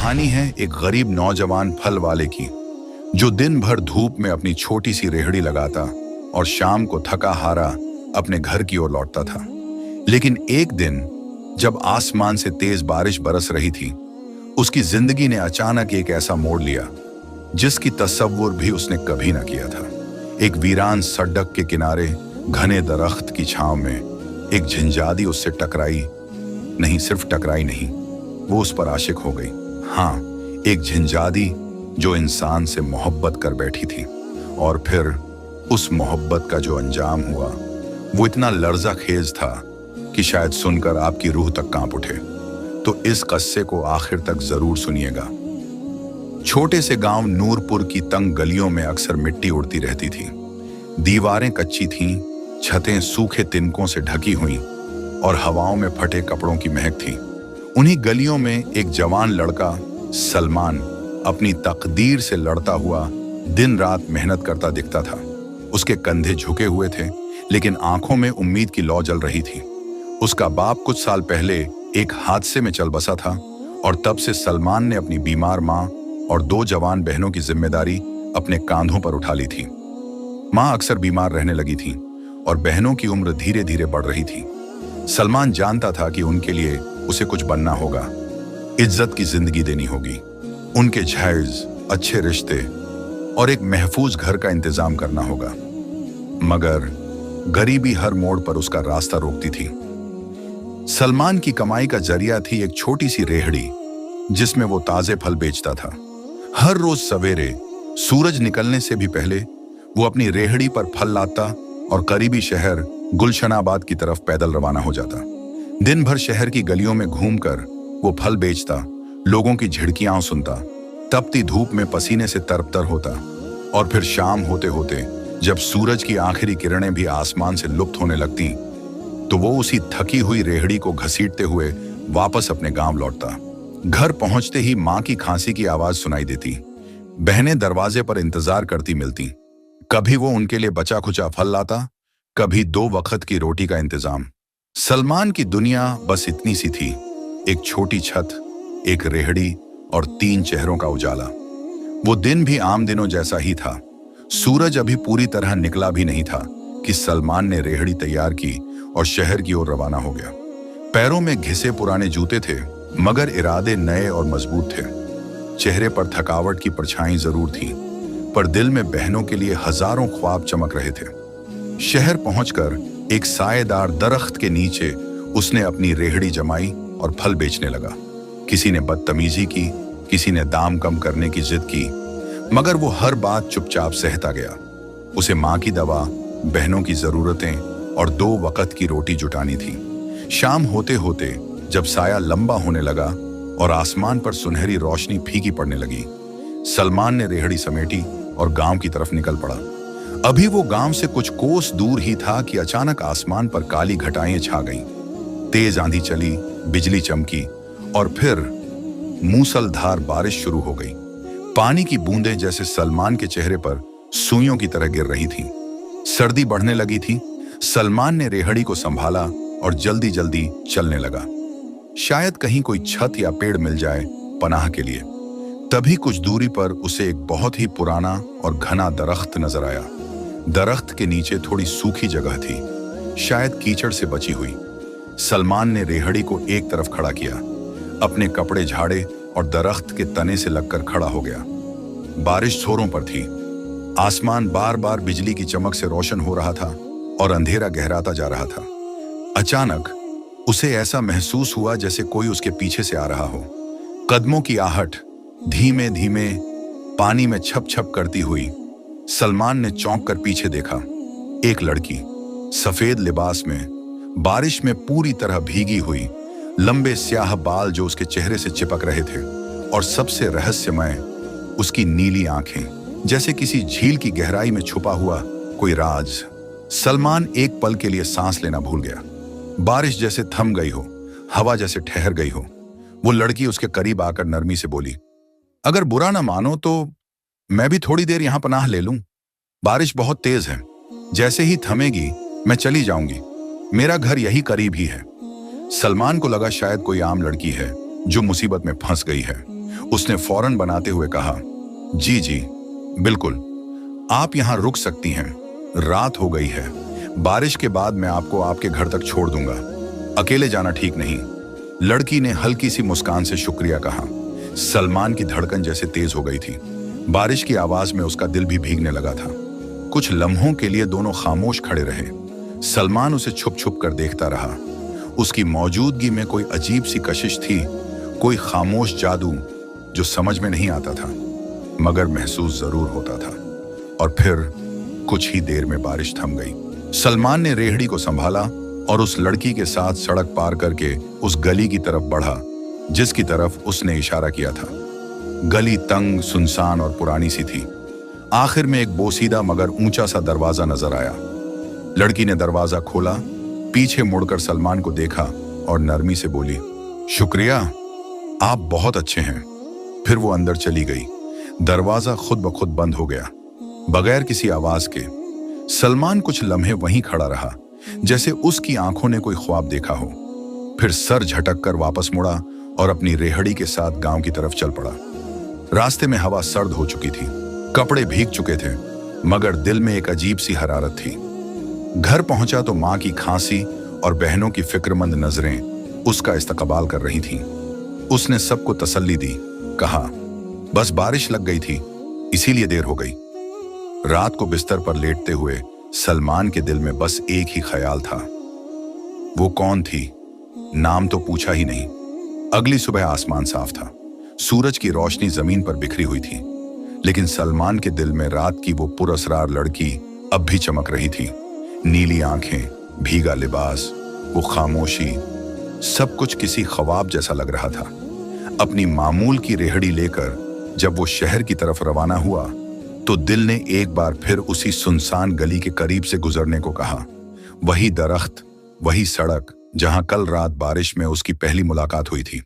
कहानी है एक गरीब नौजवान फल वाले की, जो दिन भर धूप में अपनी छोटी सी रेहड़ी लगाता और शाम को थका हारा अपने घर की ओर लौटता था। लेकिन एक दिन जब आसमान से तेज बारिश बरस रही थी, उसकी जिंदगी ने अचानक एक ऐसा मोड़ लिया जिसकी तस्वुर भी उसने कभी ना किया था। एक वीरान सड़क के किनारे घने दरख्त की छांव में एक झंझादी उससे टकराई नहीं, वो उस पर आशिक हो गई। हाँ, एक झंझादी जो इंसान से मोहब्बत कर बैठी थी। और फिर उस मोहब्बत का जो अंजाम हुआ वो इतना लर्जा खेज था कि शायद सुनकर आपकी रूह तक कांप उठे। तो इस किस्से को आखिर तक जरूर सुनिएगा। छोटे से गांव नूरपुर की तंग गलियों में अक्सर मिट्टी उड़ती रहती थी। दीवारें कच्ची थीं, छतें सूखे तिनकों से ढकी हुई और हवाओं में फटे कपड़ों की महक थी। उन्हीं गलियों में एक जवान लड़का सलमान अपनी तकदीर से लड़ता हुआ दिन रात मेहनत करता दिखता था। उसके कंधे झुके हुए थे, लेकिन आंखों में उम्मीद की लौ जल रही थी। उसका बाप कुछ साल पहले एक हादसे में चल बसा था और तब से सलमान ने अपनी बीमार माँ और 2 जवान बहनों की जिम्मेदारी अपने कांधों पर उठा ली थी। माँ अक्सर बीमार रहने लगी थी और बहनों की उम्र धीरे धीरे बढ़ रही थी। सलमान जानता था कि उनके लिए उसे कुछ बनना होगा, इज्जत की जिंदगी देनी होगी, उनके जहेज, अच्छे रिश्ते और एक महफूज घर का इंतजाम करना होगा। मगर गरीबी हर मोड़ पर उसका रास्ता रोकती थी। सलमान की कमाई का जरिया थी एक छोटी सी रेहड़ी जिसमें वो ताजे फल बेचता था। हर रोज सवेरे सूरज निकलने से भी पहले वो अपनी रेहड़ी पर फल लाता और करीबी शहर गुलशनाबाद की तरफ पैदल रवाना हो जाता। दिन भर शहर की गलियों में घूमकर वो फल बेचता, लोगों की झिड़कियां सुनता, तपती धूप में पसीने से तरबतर होता और फिर शाम होते होते जब सूरज की आखिरी किरणें भी आसमान से लुप्त होने लगती तो वो उसी थकी हुई रेहड़ी को घसीटते हुए वापस अपने गांव लौटता। घर पहुंचते ही मां की खांसी की आवाज सुनाई देती। बहनें दरवाजे पर इंतजार करती मिलती। कभी वो उनके लिए बचा खुचा फल लाता, कभी 2 वक्त की रोटी का इंतजाम। सलमान की दुनिया बस इतनी सी थी, एक छोटी छत, एक रेहड़ी और 3 चेहरों का उजाला। वो दिन भी आम दिनों जैसा ही था। सूरज अभी पूरी तरह निकला भी नहीं था कि सलमान ने रेहड़ी तैयार की और शहर की ओर रवाना हो गया। पैरों में घिसे पुराने जूते थे, मगर इरादे नए और मजबूत थे। चेहरे पर थकावट की परछाई जरूर थी, पर दिल में बहनों के लिए हजारों ख्वाब चमक रहे थे। शहर पहुंचकर एक सायेदार दरख्त के नीचे उसने अपनी रेहड़ी जमाई और फल बेचने लगा। किसी ने बदतमीजी की, किसी ने दाम कम करने की जिद की, मगर वो हर बात चुपचाप सहता गया। उसे माँ की दवा, बहनों की जरूरतें और 2 वक्त की रोटी जुटानी थी। शाम होते होते जब साया लंबा होने लगा और आसमान पर सुनहरी रोशनी फीकी पड़ने लगी, सलमान ने रेहड़ी समेटी और गांव की तरफ निकल पड़ा। अभी वो गांव से कुछ कोस दूर ही था कि अचानक आसमान पर काली घटाएं छा गईं। तेज आंधी चली, बिजली चमकी और फिर मूसलधार बारिश शुरू हो गई। पानी की बूंदें जैसे सलमान के चेहरे पर सुइयों की तरह गिर रही थीं। सर्दी बढ़ने लगी थी। सलमान ने रेहड़ी को संभाला और जल्दी जल्दी चलने लगा। शायद कहीं कोई छत या पेड़ मिल जाए पनाह के लिए। तभी कुछ दूरी पर उसे एक बहुत ही पुराना और घना दरख्त नजर आया। दरख्त के नीचे थोड़ी सूखी जगह थी, शायद कीचड़ से बची हुई। सलमान ने रेहड़ी को एक तरफ खड़ा किया, अपने कपड़े झाड़े और दरख्त के तने से लगकर खड़ा हो गया। बारिश जोरों पर थी। आसमान बार बार बिजली की चमक से रोशन हो रहा था और अंधेरा गहराता जा रहा था। अचानक उसे ऐसा महसूस हुआ जैसे कोई उसके पीछे से आ रहा हो। कदमों की आहट धीमे धीमे पानी में छप छप करती हुई। सलमान ने चौंक कर पीछे देखा। एक लड़की सफेद लिबास में, बारिश में पूरी तरह भीगी हुई, लंबे स्याह बाल जो उसके चेहरे से चिपक रहे थे और सबसे रहस्यमय उसकी नीली आंखें, जैसे किसी झील की गहराई में छुपा हुआ कोई राज। सलमान एक पल के लिए सांस लेना भूल गया। बारिश जैसे थम गई हो, हवा जैसे ठहर गई हो। वो लड़की उसके करीब आकर नरमी से बोली, अगर बुरा ना मानो तो मैं भी थोड़ी देर यहां पनाह ले लूं। बारिश बहुत तेज है, जैसे ही थमेगी मैं चली जाऊंगी। मेरा घर यही करीब ही है। सलमान को लगा शायद कोई आम लड़की है जो मुसीबत में फंस गई है। उसने फौरन बनाते हुए कहा, जी जी बिल्कुल, आप यहाँ रुक सकती हैं। रात हो गई है, बारिश के बाद मैं आपको आपके घर तक छोड़ दूंगा, अकेले जाना ठीक नहीं। लड़की ने हल्की सी मुस्कान से शुक्रिया कहा। सलमान की धड़कन जैसे तेज हो गई थी। बारिश की आवाज में उसका दिल भी भीगने लगा था। कुछ लम्हों के लिए दोनों खामोश खड़े रहे। सलमान उसे छुप छुप कर देखता रहा। उसकी मौजूदगी में कोई अजीब सी कशिश थी, कोई खामोश जादू जो समझ में नहीं आता था मगर महसूस जरूर होता था। और फिर कुछ ही देर में बारिश थम गई। सलमान ने रेहड़ी को संभाला और उस लड़की के साथ सड़क पार करके उस गली की तरफ बढ़ा जिसकी तरफ उसने इशारा किया था। गली तंग, सुनसान और पुरानी सी थी। आखिर में एक बोसीदा मगर ऊंचा सा दरवाजा नजर आया। लड़की ने दरवाजा खोला, पीछे मुड़कर सलमान को देखा और नरमी से बोली, शुक्रिया, आप बहुत अच्छे हैं। फिर वो अंदर चली गई। दरवाजा खुद ब खुद बंद हो गया, बगैर किसी आवाज के। सलमान कुछ लम्हे वहीं खड़ा रहा, जैसे उसकी आंखों ने कोई ख्वाब देखा हो। फिर सर झटक कर वापस मुड़ा और अपनी रेहड़ी के साथ गांव की तरफ चल पड़ा। रास्ते में हवा सर्द हो चुकी थी, कपड़े भीग चुके थे, मगर दिल में एक अजीब सी हरारत थी। घर पहुंचा तो मां की खांसी और बहनों की फिक्रमंद नजरें उसका इस्तकबाल कर रही थीं। उसने सबको तसल्ली दी, कहा, बस बारिश लग गई थी, इसीलिए देर हो गई। रात को बिस्तर पर लेटते हुए सलमान के दिल में बस एक ही ख्याल था। वो कौन थी? नाम तो पूछा ही नहीं। अगली सुबह आसमान साफ था, सूरज की रोशनी जमीन पर बिखरी हुई थी, लेकिन सलमान के दिल में रात की वो पुरअसरार लड़की अब भी चमक रही थी। नीली आंखें, भीगा लिबास, वो खामोशी, सब कुछ किसी ख्वाब जैसा लग रहा था। अपनी मामूल की रेहड़ी लेकर जब वो शहर की तरफ रवाना हुआ तो दिल ने एक बार फिर उसी सुनसान गली के करीब से गुजरने को कहा। वही दरख्त, वही सड़क जहां कल रात बारिश में उसकी पहली मुलाकात हुई थी।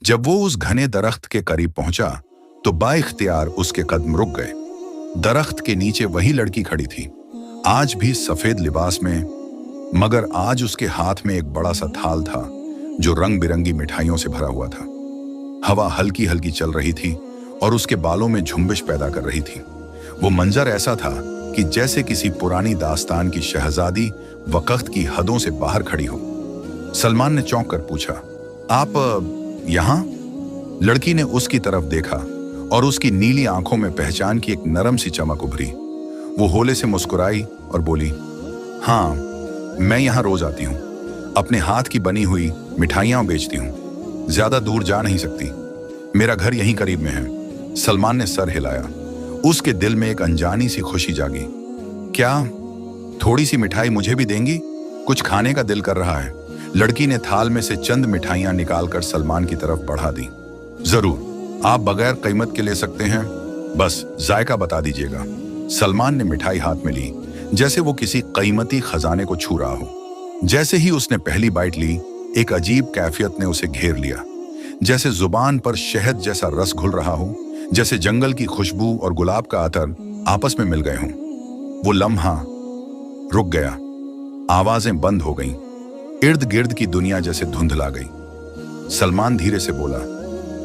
जब वो उस घने दरख्त के करीब पहुंचा तो बाइख्तियार उसके कदम रुक गए। दरख्त के नीचे वही लड़की खड़ी थी, आज भी सफेद लिबास में, मगर आज उसके हाथ में एक बड़ा सा थाल था जो रंग बिरंगी मिठाइयों से भरा हुआ था। हवा हल्की हल्की चल रही थी और उसके बालों में झुंबिश पैदा कर रही थी। वो मंजर ऐसा था कि जैसे किसी पुरानी दास्तान की शहजादी वक्त की हदों से बाहर खड़ी हो। सलमान ने चौंक कर पूछा, आप यहां? लड़की ने उसकी तरफ देखा और उसकी नीली आंखों में पहचान की एक नरम सी चमक उभरी। वो होले से मुस्कुराई और बोली, हाँ, मैं यहां रोज आती हूं, अपने हाथ की बनी हुई मिठाइयां बेचती हूं, ज्यादा दूर जा नहीं सकती, मेरा घर यहीं करीब में है। सलमान ने सर हिलाया। उसके दिल में एक अनजानी सी खुशी जागी। क्या थोड़ी सी मिठाई मुझे भी देंगी? कुछ खाने का दिल कर रहा है। लड़की ने थाल में से चंद मिठाइयां निकालकर सलमान की तरफ बढ़ा दी। जरूर, आप बगैर कीमत के ले सकते हैं, बस जायका बता दीजिएगा। सलमान ने मिठाई हाथ में ली, जैसे वो किसी कीमती खजाने को छू रहा हो। जैसे ही उसने पहली बाइट ली, एक अजीब कैफियत ने उसे घेर लिया, जैसे जुबान पर शहद जैसा रस घुल रहा हो, जैसे जंगल की खुशबू और गुलाब का अतर आपस में मिल गए हों। वो लम्हा रुक गया, आवाजें बंद हो गईं, इर्द गिर्द की दुनिया जैसे धुंधला गई। सलमान धीरे से बोला,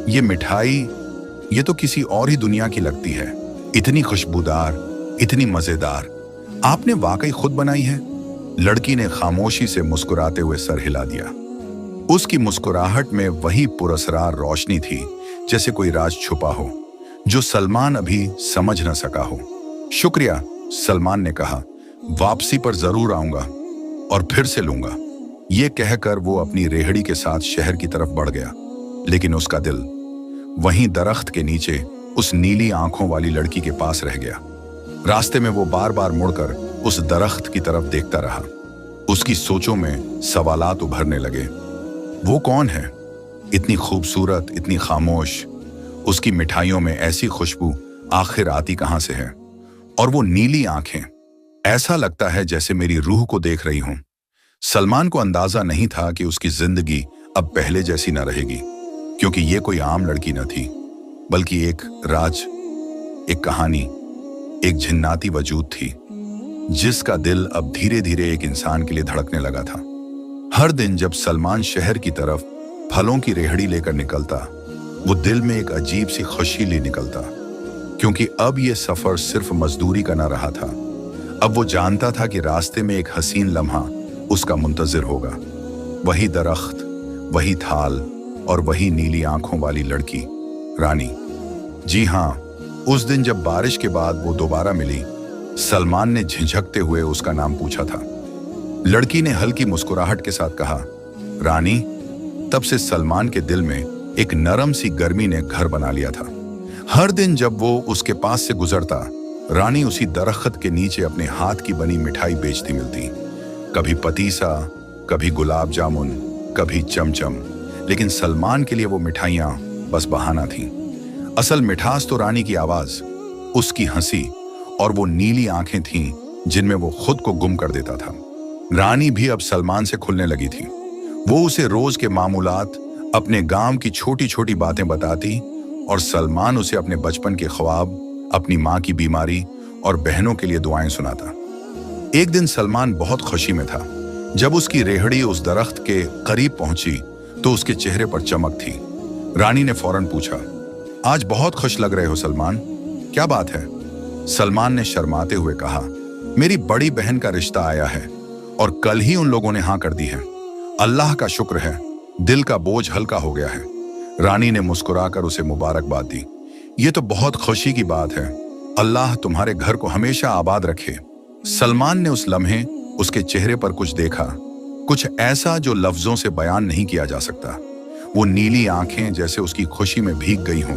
ये मिठाई, ये तो किसी और ही दुनिया की लगती है, इतनी खुशबूदार, इतनी मजेदार। आपने वाकई खुद बनाई है? लड़की ने खामोशी से मुस्कुराते हुए सर हिला दिया। उसकी मुस्कुराहट में वही पुरअसरार रोशनी थी, जैसे कोई राज छुपा हो जो सलमान अभी समझ न सका हो। शुक्रिया, सलमान ने कहा, वापसी पर जरूर आऊंगा और फिर से लूंगा। ये कहकर वो अपनी रेहड़ी के साथ शहर की तरफ बढ़ गया, लेकिन उसका दिल वहीं दरख्त के नीचे उस नीली आंखों वाली लड़की के पास रह गया। रास्ते में वो बार बार मुड़कर उस दरख्त की तरफ देखता रहा। उसकी सोचों में सवालात उभरने लगे। वो कौन है? इतनी खूबसूरत, इतनी खामोश, उसकी मिठाइयों में ऐसी खुशबू आखिर आती कहां से है? और वो नीली आंखें, ऐसा लगता है जैसे मेरी रूह को देख रही हूं। सलमान को अंदाजा नहीं था कि उसकी जिंदगी अब पहले जैसी न रहेगी, क्योंकि ये कोई आम लड़की न थी, बल्कि एक राज, एक कहानी, एक जिन्नाती वजूद थी, जिसका दिल अब धीरे धीरे एक इंसान के लिए धड़कने लगा था। हर दिन जब सलमान शहर की तरफ फलों की रेहड़ी लेकर निकलता वो दिल में एक अजीब सी खुशी ले निकलता, क्योंकि अब ये सफर सिर्फ मजदूरी का न रहा था। अब वो जानता था कि रास्ते में एक हसीन लम्हा उसका मुंतजिर होगा। वही दरख्त, वही थाल और वही नीली आंखों वाली लड़की, रानी। जी हाँ, उस दिन जब बारिश के बाद वो दोबारा मिली, सलमान ने झिझकते हुए उसका नाम पूछा था। लड़की ने हल्की मुस्कुराहट के साथ कहा, रानी। तब से सलमान के दिल में एक नरम सी गर्मी ने घर बना लिया था। हर दिन जब वो उसके पास से गुजरता, रानी उसी दरख्त के नीचे अपने हाथ की बनी मिठाई बेचती मिलती। कभी पतीसा, कभी गुलाब जामुन, कभी चमचम। लेकिन सलमान के लिए वो मिठाइयां बस बहाना थीं। असल मिठास तो रानी की आवाज, उसकी हंसी और वो नीली आंखें थीं जिनमें वो खुद को गुम कर देता था। रानी भी अब सलमान से खुलने लगी थी। वो उसे रोज के मामूलात, अपने गांव की छोटी छोटी बातें बताती और सलमान उसे अपने बचपन के ख्वाब, अपनी माँ की बीमारी और बहनों के लिए दुआएं सुनाता। एक दिन सलमान बहुत खुशी में था। जब उसकी रेहड़ी उस दरख्त के करीब पहुंची तो उसके चेहरे पर चमक थी। रानी ने फौरन पूछा, आज बहुत खुश लग रहे हो सलमान, क्या बात है? सलमान ने शर्माते हुए कहा, मेरी बड़ी बहन का रिश्ता आया है और कल ही उन लोगों ने हाँ कर दी है। अल्लाह का शुक्र है, दिल का बोझ हल्का हो गया है। रानी ने मुस्कुराकर उसे मुबारकबाद दी। ये तो बहुत खुशी की बात है, अल्लाह तुम्हारे घर को हमेशा आबाद रखे। सलमान ने उस लम्हे उसके चेहरे पर कुछ देखा, कुछ ऐसा जो लफ्जों से बयान नहीं किया जा सकता। वो नीली आंखें जैसे उसकी खुशी में भीग गई हों,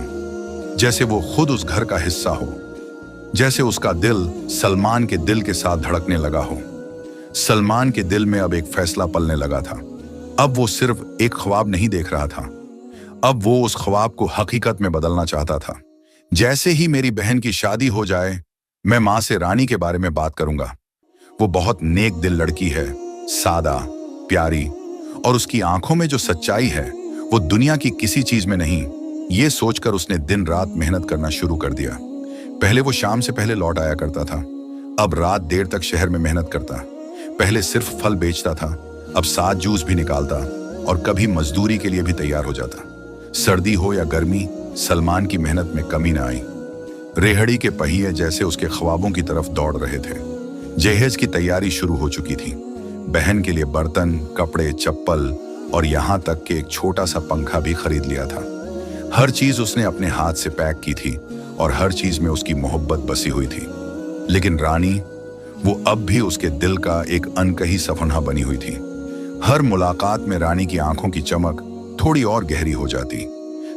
जैसे वो खुद उस घर का हिस्सा हो, जैसे उसका दिल सलमान के दिल के साथ धड़कने लगा हो। सलमान के दिल में अब एक फैसला पलने लगा था। अब वो सिर्फ एक ख्वाब नहीं देख रहा था, अब वो उस ख्वाब को हकीकत में बदलना चाहता था। जैसे ही मेरी बहन की शादी हो जाए, मैं माँ से रानी के बारे में बात करूंगा। वो बहुत नेक दिल लड़की है, सादा, प्यारी, और उसकी आंखों में जो सच्चाई है वो दुनिया की किसी चीज में नहीं। ये सोचकर उसने दिन रात मेहनत करना शुरू कर दिया। पहले वो शाम से पहले लौट आया करता था, अब रात देर तक शहर में मेहनत करता। पहले सिर्फ फल बेचता था, अब 7 जूस भी निकालता और कभी मजदूरी के लिए भी तैयार हो जाता। सर्दी हो या गर्मी, सलमान की मेहनत में कमी ना आई। रेहड़ी के पहिए जैसे उसके ख्वाबों की तरफ दौड़ रहे थे। जहेज की तैयारी शुरू हो चुकी थी। बहन के लिए बर्तन, कपड़े, चप्पल और यहाँ तक कि एक छोटा सा पंखा भी खरीद लिया था। हर चीज उसने अपने हाथ से पैक की थी और हर चीज में उसकी मोहब्बत बसी हुई थी। लेकिन रानी, वो अब भी उसके दिल का एक अनकही सफना बनी हुई थी। हर मुलाकात में रानी की आंखों की चमक थोड़ी और गहरी हो जाती।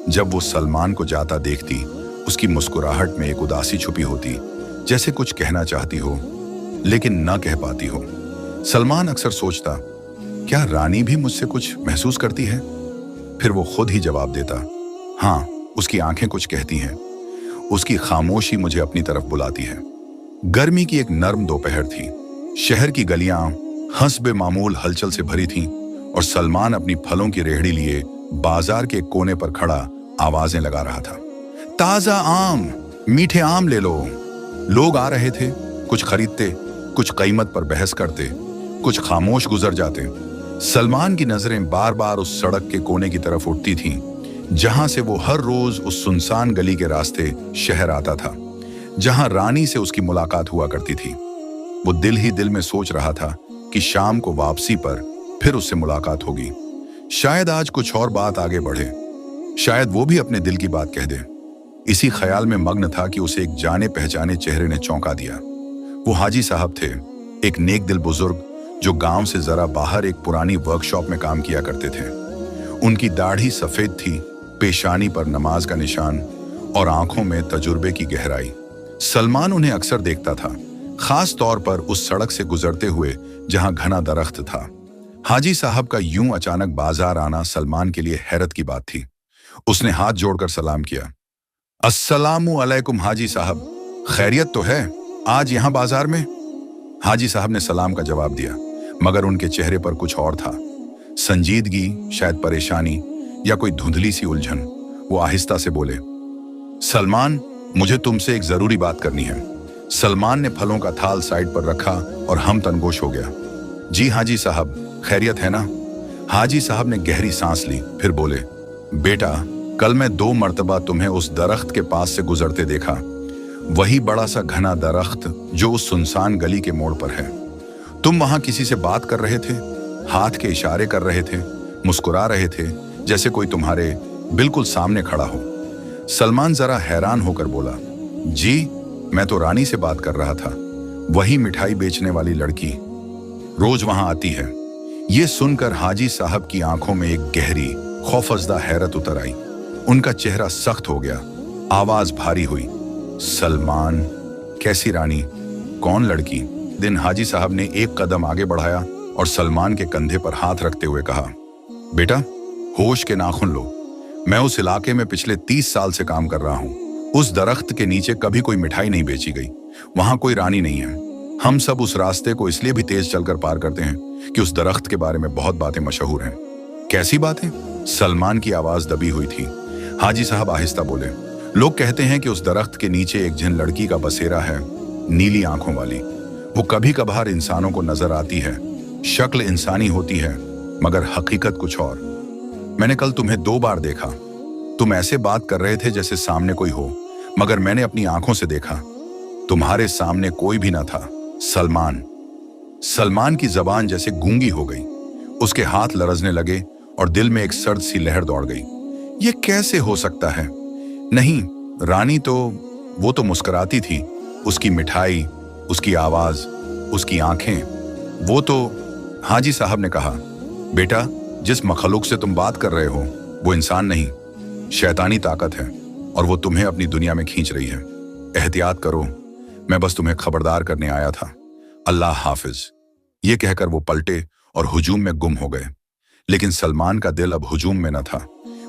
जब वो सलमान को जाता देखती, उसकी मुस्कुराहट में एक उदासी छुपी होती, जैसे कुछ कहना चाहती हो लेकिन न कह पाती हो। सलमान अक्सर सोचता, क्या रानी भी मुझसे कुछ महसूस करती है? फिर वो खुद ही जवाब देता, हाँ, उसकी आंखें कुछ कहती हैं, उसकी खामोशी मुझे अपनी तरफ बुलाती है। गर्मी की एक नर्म दोपहर थी। शहर की गलियां हस्बे मामूल हलचल से भरी थीं और सलमान अपनी फलों की रेहड़ी लिए बाजार के कोने पर खड़ा आवाजें लगा रहा था। ताजा आम, मीठे आम ले लो। लोग आ रहे थे, कुछ खरीदते, कुछ कीमत पर बहस करते, कुछ खामोश गुजर जाते। सलमान की नजरें बार बार उस सड़क के कोने की तरफ उठती थीं, जहां से वो हर रोज उस सुनसान गली के रास्ते शहर आता था, जहां रानी से उसकी मुलाकात हुआ करती थी। वो दिल ही दिल में सोच रहा था कि शाम को वापसी पर फिर उससे मुलाकात होगी। शायद आज कुछ और बात आगे बढ़े, शायद वो भी अपने दिल की बात कह दे। इसी ख्याल में मग्न था कि उसे एक जाने पहचाने चेहरे ने चौंका दिया। वो हाजी साहब थे, एक नेक दिल बुजुर्ग जो गांव से जरा बाहर एक पुरानी वर्कशॉप में काम किया करते थे। उनकी दाढ़ी सफेद थी, पेशानी पर नमाज का निशान और आंखों में तजुर्बे की गहराई। सलमान उन्हें अक्सर देखता था, खास तौर पर उस सड़क से गुजरते हुए जहां घना दरख्त था। हाजी साहब का यूं अचानक बाजार आना सलमान के लिए हैरत की बात थी। उसने हाथ जोड़कर सलाम किया। अस्सलामु अलैकुम हाजी साहब, खैरियत तो है आज यहाँ बाजार में? हाजी साहब ने सलाम का जवाब दिया, मगर उनके चेहरे पर कुछ और था। संजीदगी, शायद परेशानी या कोई धुंधली सी उलझन। वो आहिस्ता से बोले, सलमान, मुझे तुमसे एक जरूरी बात करनी है। सलमान ने फलों का थाल साइड पर रखा और हम तनगोश हो गया। जी हाजी साहब, खैरियत है ना? हाजी साहब ने गहरी सांस ली, फिर बोले, बेटा, कल मैं 2 मर्तबा तुम्हें उस दरख्त के पास से गुजरते देखा, वही बड़ा सा घना दरख्त जो उस सुनसान गली के मोड़ पर है। तुम वहां किसी से बात कर रहे थे, हाथ के इशारे कर रहे थे, मुस्कुरा रहे थे, जैसे कोई तुम्हारे बिल्कुल सामने खड़ा हो। सलमान जरा हैरान होकर बोला, जी मैं तो रानी से बात कर रहा था, वही मिठाई बेचने वाली लड़की रोज वहां आती है। ये सुनकर हाजी साहब की आंखों में एक गहरी खौफजदा हैरत उतर आई। उनका चेहरा सख्त हो गया, आवाज भारी हुई, सलमान? कैसी रानी? कौन लड़की? दिन हाजी साहब ने एक कदम आगे बढ़ाया और सलमान के कंधे पर हाथ रखते हुए कहा, बेटा होश के नाखून लो। मैं उस इलाके में पिछले 30 साल से काम कर रहा हूं। उस दरख्त के नीचे कभी कोई मिठाई नहीं बेची गई, वहां कोई रानी नहीं है। हम सब उस रास्ते को इसलिए भी तेज चलकर पार करते हैं कि उस दरख्त के बारे में बहुत बातें मशहूर हैं। कैसी बातें? सलमान की आवाज दबी हुई थी। हाजी साहब आहिस्ता बोले, लोग कहते हैं कि उस दरख्त के नीचे एक जिन लड़की का बसेरा है, नीली आंखों वाली। वो कभी कभार इंसानों को नजर आती है, शक्ल इंसानी होती है मगर हकीकत कुछ और। मैंने कल तुम्हें 2 बार देखा। तुम ऐसे बात कर रहे थे जैसे सामने कोई हो, मगर मैंने अपनी आंखों से देखा, तुम्हारे सामने कोई भी ना था। सलमान। सलमान की जबान जैसे गूंगी हो गई, उसके हाथ लरजने लगे और दिल में एक सर्द सी लहर दौड़ गई। ये कैसे हो सकता है? नहीं, रानी तो वो तो मुस्कुराती थी, उसकी मिठाई, उसकी आवाज, उसकी आंखें, वो तो। हाजी साहब ने कहा, बेटा जिस मखलूक से तुम बात कर रहे हो वो इंसान नहीं, शैतानी ताकत है और वो तुम्हें अपनी दुनिया में खींच रही है। एहतियात करो, मैं बस तुम्हें खबरदार करने आया था। अल्लाह हाफिज। ये कहकर वो पलटे और हुजूम में गुम हो गए। लेकिन सलमान का दिल अब हुजूम में न था,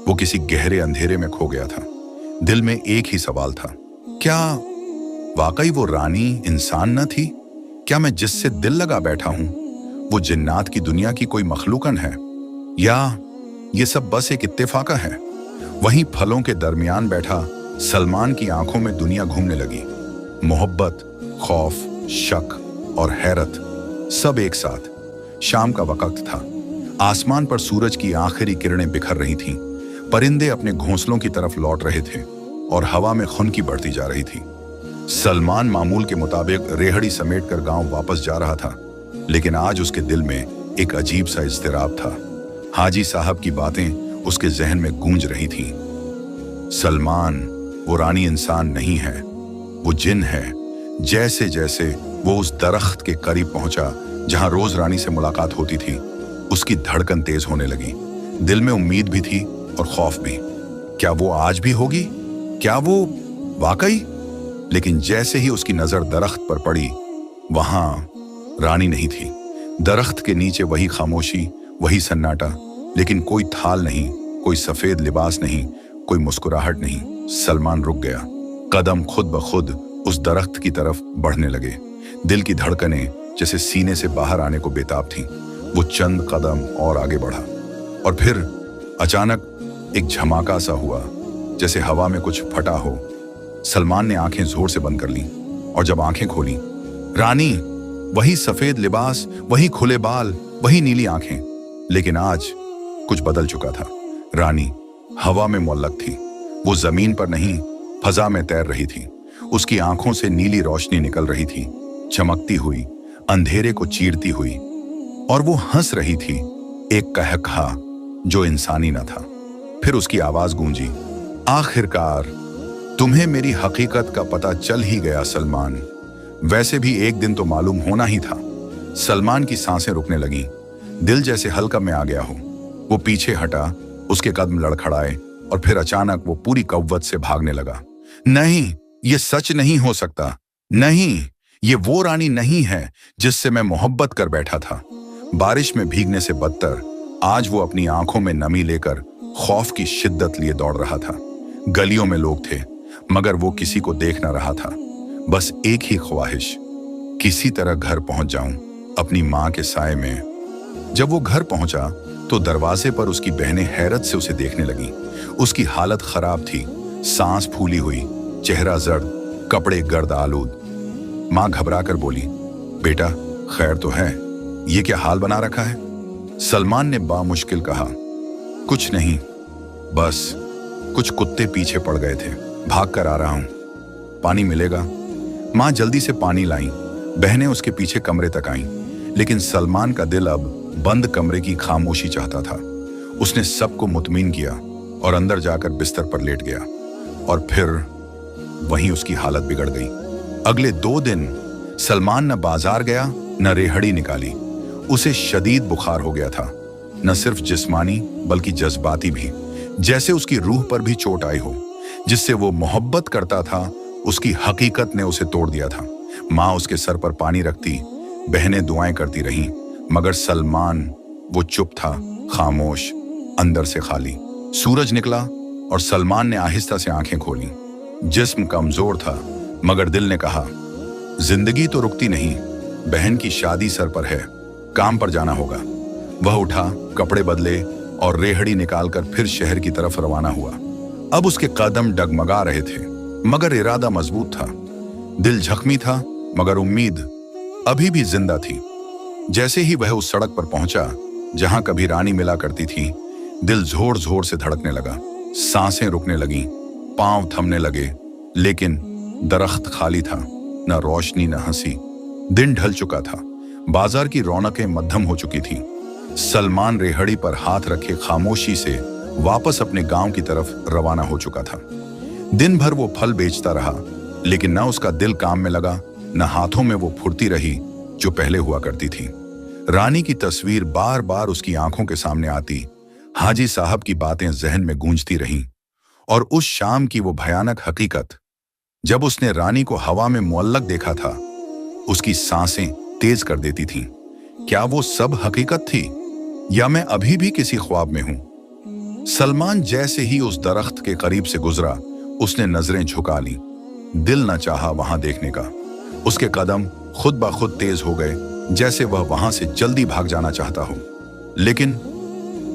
वो किसी गहरे अंधेरे में खो गया था। दिल में एक ही सवाल था, क्या वाकई वो रानी इंसान न थी? क्या मैं जिससे दिल लगा बैठा हूं वो जिन्नात की दुनिया की कोई मखलूकन है, या ये सब बस एक इत्तेफाका है? वहीं फलों के दरमियान बैठा सलमान की आंखों में दुनिया घूमने लगी। मोहब्बत, खौफ, शक और हैरत सब एक साथ। शाम का वक्त था। आसमान पर सूरज की आखिरी किरणें बिखर रही थीं। परिंदे अपने घोंसलों की तरफ लौट रहे थे और हवा में खुनकी बढ़ती जा रही थी। सलमान मामूल के मुताबिक रेहड़ी समेटकर गांव वापस जा रहा था, लेकिन आज उसके दिल में एक अजीब सा इज़्तिराब था। हाजी साहब की बातें उसके जहन में गूंज रही थीं। सलमान, वो रानी इंसान नहीं है, वो जिन है। जैसे जैसे वो उस दरख्त के करीब पहुंचा जहां रोज रानी से मुलाकात होती थी, उसकी धड़कन तेज होने लगी। दिल में उम्मीद भी थी और खौफ भी। क्या वो आज भी होगी? क्या वो वाकई? लेकिन जैसे ही उसकी नजर दरख्त पर पड़ी, वहां रानी नहीं थी। दरख्त के नीचे वही खामोशी, वही सन्नाटा, लेकिन कोई थाल नहीं, कोई सफेद लिबास नहीं, कोई मुस्कुराहट नहीं। सलमान रुक गया। कदम खुद ब खुद उस दरख्त की तरफ बढ़ने लगे। दिल की धड़कनें जैसे सीने से बाहर आने को बेताब थीं। वो चंद कदम और आगे बढ़ा और फिर अचानक एक झमाका सा हुआ, जैसे हवा में कुछ फटा हो। सलमान ने आंखें जोर से बंद कर लीं और जब आंखें खोली, रानी, वही सफेद लिबास, वही खुले बाल, वही नीली आंखें। लेकिन आज कुछ बदल चुका था। रानी हवा में मुअल्लक थी। वो जमीन पर नहीं, फजा में तैर रही थी। उसकी आंखों से नीली रोशनी निकल रही थी, चमकती हुई, अंधेरे को चीरती हुई। और वो हंस रही थी, एक कहकहा जो इंसानी न था। फिर उसकी आवाज गूंजी, आखिरकार तुम्हें मेरी हकीकत का पता चल ही गया सलमान। वैसे भी एक दिन तो मालूम होना ही था। सलमान की सांसें रुकने लगीं, दिल जैसे हल्का में आ गया हो। वो पीछे हटा, उसके कदम लड़खड़ाए और फिर अचानक वो पूरी कव्वत से भागने लगा। नहीं, ये सच नहीं हो सकता। नहीं, ये वो रानी नहीं है जिससे मैं मोहब्बत कर बैठा था। बारिश में भीगने से बदतर आज वो अपनी आंखों में नमी लेकर खौफ की शिद्दत लिए दौड़ रहा था। गलियों में लोग थे, मगर वो किसी को देख न रहा था। बस एक ही ख्वाहिश, किसी तरह घर पहुंच जाऊं अपनी मां के साए में। जब वो घर पहुंचा तो दरवाजे पर उसकी बहनें हैरत से उसे देखने लगीं। उसकी हालत खराब थी, सांस फूली हुई, चेहरा जर्द, कपड़े गर्द आलूद। मां घबरा कर बोली, बेटा खैर तो है, ये क्या हाल बना रखा है? सलमान ने बामुश्किल कहा, कुछ नहीं, बस कुछ कुत्ते पीछे पड़ गए थे। भाग कर आ रहा हूं, पानी मिलेगा? माँ जल्दी से पानी लाई। बहनें उसके पीछे कमरे तक आईं, लेकिन सलमान का दिल अब बंद कमरे की खामोशी चाहता था। उसने सबको मुतमिन किया और अंदर जाकर बिस्तर पर लेट गया, और फिर वहीं उसकी हालत बिगड़ गई। अगले 2 दिन सलमान न बाजार गया न रेहड़ी निकाली। उसे शदीद बुखार हो गया था, न सिर्फ जिस्मानी बल्कि जज्बाती भी, जैसे उसकी रूह पर भी चोट आई हो। जिससे वो मोहब्बत करता था उसकी हकीकत ने उसे तोड़ दिया था। माँ उसके सर पर पानी रखती, बहनें दुआएं करती रहीं, मगर सलमान वो चुप था, खामोश, अंदर से खाली। सूरज निकला और सलमान ने आहिस्ता से आंखें खोली। जिस्म कमजोर था, मगर दिल ने कहा, जिंदगी तो रुकती नहीं, बहन की शादी सर पर है, काम पर जाना होगा। वह उठा, कपड़े बदले और रेहड़ी निकालकर फिर शहर की तरफ रवाना हुआ। अब उसके कदम डगमगा रहे थे, मगर इरादा मजबूत था। दिल जख्मी था, मगर उम्मीद अभी भी जिंदा थी। जैसे ही वह उस सड़क पर पहुंचा जहां कभी रानी मिला करती थी, दिल जोर जोर से धड़कने लगा। सांसें रुकने लगीं, पांव थमने लगे, लेकिन दरख्त खाली था, न रोशनी न हंसी। दिन ढल चुका था, बाजार की रौनकें मध्यम हो चुकी थीं। सलमान रेहड़ी पर हाथ रखे खामोशी से वापस अपने गांव की तरफ रवाना हो चुका था। दिन भर वो फल बेचता रहा, लेकिन न उसका दिल काम में लगा, न हाथों में वो फुर्ती रही जो पहले हुआ करती थी। रानी की तस्वीर बार बार उसकी आंखों के सामने आती, हाजी साहब की बातें जहन में गूंजती रहीं, और उस शाम की वो भयानक हकीकत, जब उसने रानी को हवा में मुअल्लक देखा था, उसकी सांसें तेज कर देती थीं। क्या वो सब हकीकत थी, या मैं अभी भी किसी ख्वाब में हूं? सलमान जैसे ही उस दरख्त के करीब से गुजरा, उसने नजरें झुका ली। दिल न चाहा वहां देखने का। उसके कदम खुद ब खुद तेज हो गए, जैसे वह वहां से जल्दी भाग जाना चाहता हो। लेकिन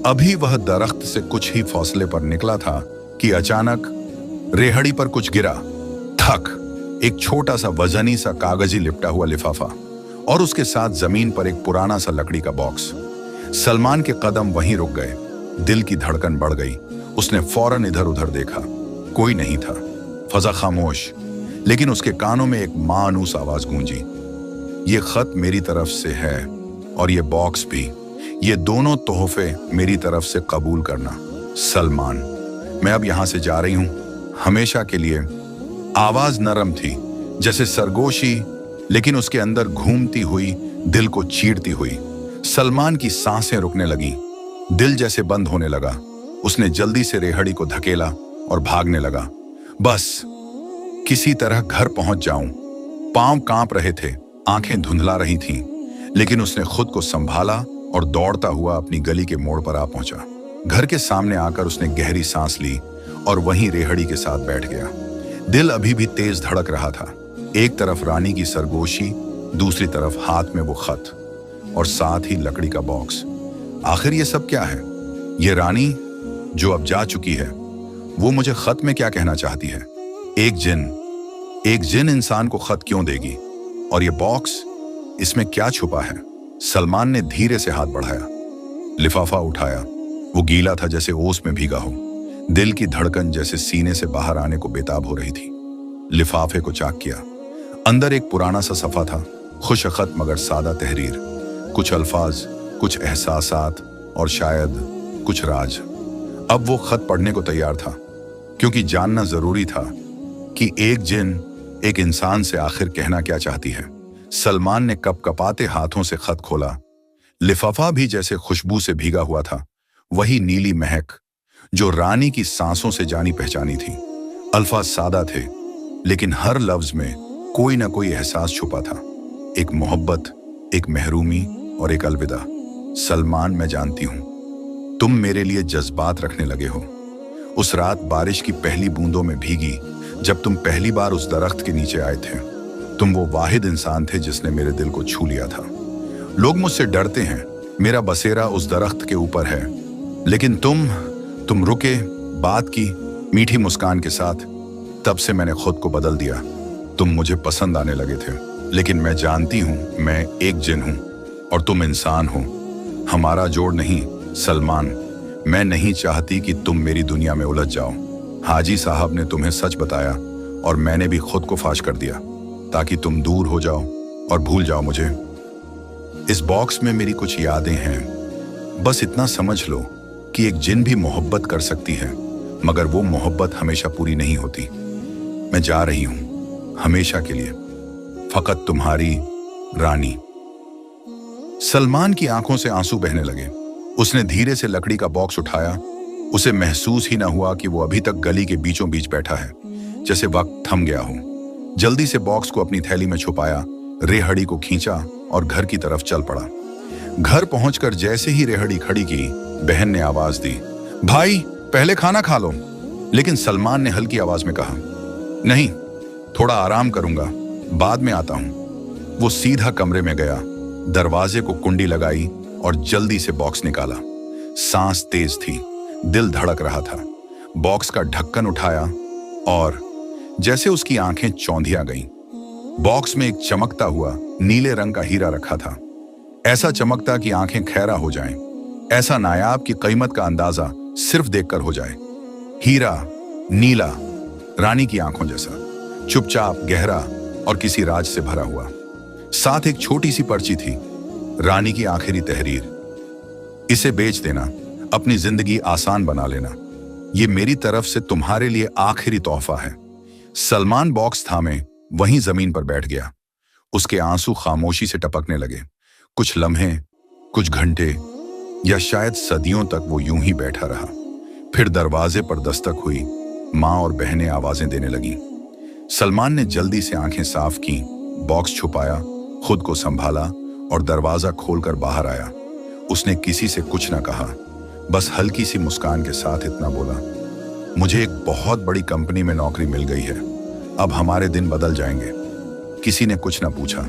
अभी वह दरख्त से कुछ ही फासले पर निकला था कि अचानक रेहड़ी पर कुछ गिरा। थक, एक छोटा सा वजनी सा कागजी लिपटा हुआ लिफाफा, और उसके साथ जमीन पर एक पुराना सा लकड़ी का बॉक्स। सलमान के कदम वहीं रुक गए, दिल की धड़कन बढ़ गई। उसने फौरन इधर उधर देखा, कोई नहीं था, फजा खामोश। लेकिन उसके कानों में एक मानूस आवाज गूंजी, ये खत मेरी तरफ से है, और ये बॉक्स भी। ये दोनों तोहफे मेरी तरफ से कबूल करना। सलमान, मैं अब यहां से जा रही हूं, हमेशा के लिए। आवाज नरम थी, जैसे सरगोशी, लेकिन उसके अंदर घूमती हुई, दिल को चीरती हुई। सलमान की सांसें रुकने लगीं, दिल जैसे बंद होने लगा। उसने जल्दी से रेहड़ी को धकेला और भागने लगा। बस किसी तरह घर पहुंच जाऊं। पांव कांप रहे थे, आंखें धुंधला रही थीं, लेकिन उसने खुद को संभाला और दौड़ता हुआ अपनी गली के मोड़ पर आ पहुंचा। घर के सामने आकर उसने गहरी सांस ली और वहीं रेहड़ी के साथ बैठ गया। दिल अभी भी तेज धड़क रहा था। एक तरफ रानी की सरगोशी, दूसरी तरफ हाथ में वो खत, और साथ ही लकड़ी का बॉक्स। आखिर ये सब क्या है? ये रानी जो अब जा चुकी है, वो मुझे खत में क्या कहना चाहती है? एक जिन इंसान को खत क्यों देगी? और ये बॉक्स, इसमें क्या छुपा है? सलमान ने धीरे से हाथ बढ़ाया, लिफाफा उठाया। वो गीला था, जैसे ओस में भीगा हो। दिल की धड़कन जैसे सीने से बाहर आने को बेताब हो रही थी। लिफाफे को चाक किया। अंदर एक पुराना सा सफा था, खुश खत मगर सादा तहरीर। कुछ अल्फाज, कुछ एहसासात, और शायद कुछ राज। अब वो खत पढ़ने को तैयार था, क्योंकि जानना जरूरी था कि एक जिन एक इंसान से आखिर कहना क्या चाहती है। सलमान ने कपकपाते हाथों से खत खोला। लिफाफा भी जैसे खुशबू से भीगा हुआ था, वही नीली महक जो रानी की सांसों से जानी पहचानी थी। अल्फाज सादा थे, लेकिन हर लफ्ज में कोई ना कोई एहसास छुपा था। एक मोहब्बत, एक महरूमी, और एक अलविदा। सलमान, मैं जानती हूं तुम मेरे लिए जज्बात रखने लगे हो। उस रात बारिश की पहली बूंदों में भीगी, जब तुम पहली बार उस दरख्त के नीचे आए थे। तुम वो वाहिद इंसान थे जिसने मेरे दिल को छू लिया था। लोग मुझसे डरते हैं, मेरा बसेरा उस दरख्त के ऊपर है, लेकिन तुम रुके, बात की, मीठी मुस्कान के साथ। तब से मैंने खुद को बदल दिया। तुम मुझे पसंद आने लगे थे, लेकिन मैं जानती हूं मैं एक जिन हूं और तुम इंसान हो। हमारा जोड़ नहीं सलमान। मैं नहीं चाहती कि तुम मेरी दुनिया में उलझ जाओ। हाजी साहब ने तुम्हें सच बताया और मैंने भी खुद को फाश कर दिया ताकि तुम दूर हो जाओ और भूल जाओ मुझे। इस बॉक्स में मेरी कुछ यादें हैं। बस इतना समझ लो कि एक जिन भी मोहब्बत कर सकती है, मगर वो मोहब्बत हमेशा पूरी नहीं होती। मैं जा रही हूं हमेशा के लिए, फकत तुम्हारी रानी। सलमान की आंखों से आंसू बहने लगे। उसने धीरे से लकड़ी का बॉक्स उठाया। उसे महसूस ही ना हुआ कि वो अभी तक गली के बीचों बीच बैठा है, जैसे वक्त थम गया हो। जल्दी से बॉक्स को अपनी थैली में छुपाया, रेहड़ी को खींचा और घर की तरफ चल पड़ा। घर पहुंचकर जैसे ही रेहड़ी खड़ी की, बहन ने आवाज दी, भाई पहले खाना खा लो। लेकिन सलमान ने हल्की आवाज में कहा, नहीं, थोड़ा आराम करूंगा, बाद में आता हूं। वो सीधा कमरे में गया, दरवाजे को कुंडी लगाई और जल्दी से बॉक्स निकाला। सांस तेज थी, दिल धड़क रहा था। बॉक्स का ढक्कन उठाया और जैसे उसकी आंखें चौंधिया गईं। बॉक्स में एक चमकता हुआ नीले रंग का हीरा रखा था। ऐसा चमकता कि आंखें खैरा हो जाएं, ऐसा नायाब कि कीमत का अंदाजा सिर्फ देखकर हो जाए। हीरा नीला, रानी की आंखों जैसा, चुपचाप, गहरा और किसी राज से भरा हुआ। साथ एक छोटी सी पर्ची थी, रानी की आखिरी तहरीर, इसे बेच देना, अपनी जिंदगी आसान बना लेना, ये मेरी तरफ से तुम्हारे लिए आखिरी तोहफा है। सलमान बॉक्स थामे वहीं जमीन पर बैठ गया। उसके आंसू खामोशी से टपकने लगे। कुछ लम्हे, कुछ घंटे या शायद सदियों तक वो यूं ही बैठा रहा। फिर दरवाजे पर दस्तक हुई। माँ और बहनें आवाजें देने लगीं। सलमान ने जल्दी से आंखें साफ की, बॉक्स छुपाया, खुद को संभाला और दरवाजा खोलकर बाहर आया। उसने किसी से कुछ न कहा, बस हल्की सी मुस्कान के साथ इतना बोला, मुझे एक बहुत बड़ी कंपनी में नौकरी मिल गई है, अब हमारे दिन बदल जाएंगे। किसी ने कुछ न पूछा,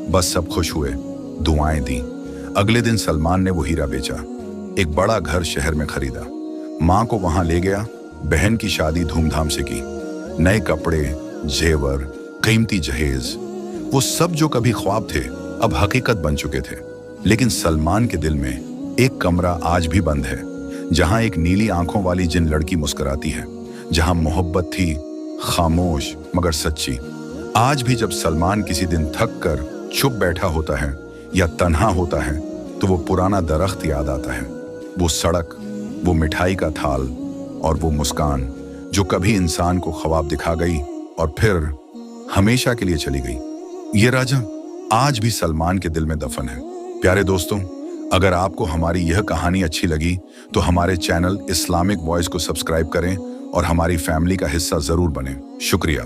बस सब खुश हुए, दुआएं दी। अगले दिन सलमान ने वो हीरा बेचा, एक बड़ा घर शहर में खरीदा, माँ को वहां ले गया, बहन की शादी धूमधाम से की। नए कपड़े, जेवर, कीमती जहेज, वो सब जो कभी ख्वाब थे अब हकीकत बन चुके थे। लेकिन सलमान के दिल में एक कमरा आज भी बंद है, जहां एक नीली आंखों वाली जिन लड़की मुस्कुराती है, जहां मोहब्बत थी, खामोश मगर सच्ची। आज भी जब सलमान किसी दिन थक कर चुप बैठा होता है या तन्हा होता है, तो वो पुराना दरख्त याद आता है, वो सड़क, वो मिठाई का थाल और वो मुस्कान जो कभी इंसान को ख्वाब दिखा गई और फिर हमेशा के लिए चली गई। ये राजा आज भी सलमान के दिल में दफन है। प्यारे दोस्तों, अगर आपको हमारी यह कहानी अच्छी लगी तो हमारे चैनल इस्लामिक वॉइस को सब्सक्राइब करें और हमारी फैमिली का हिस्सा जरूर बनें। शुक्रिया।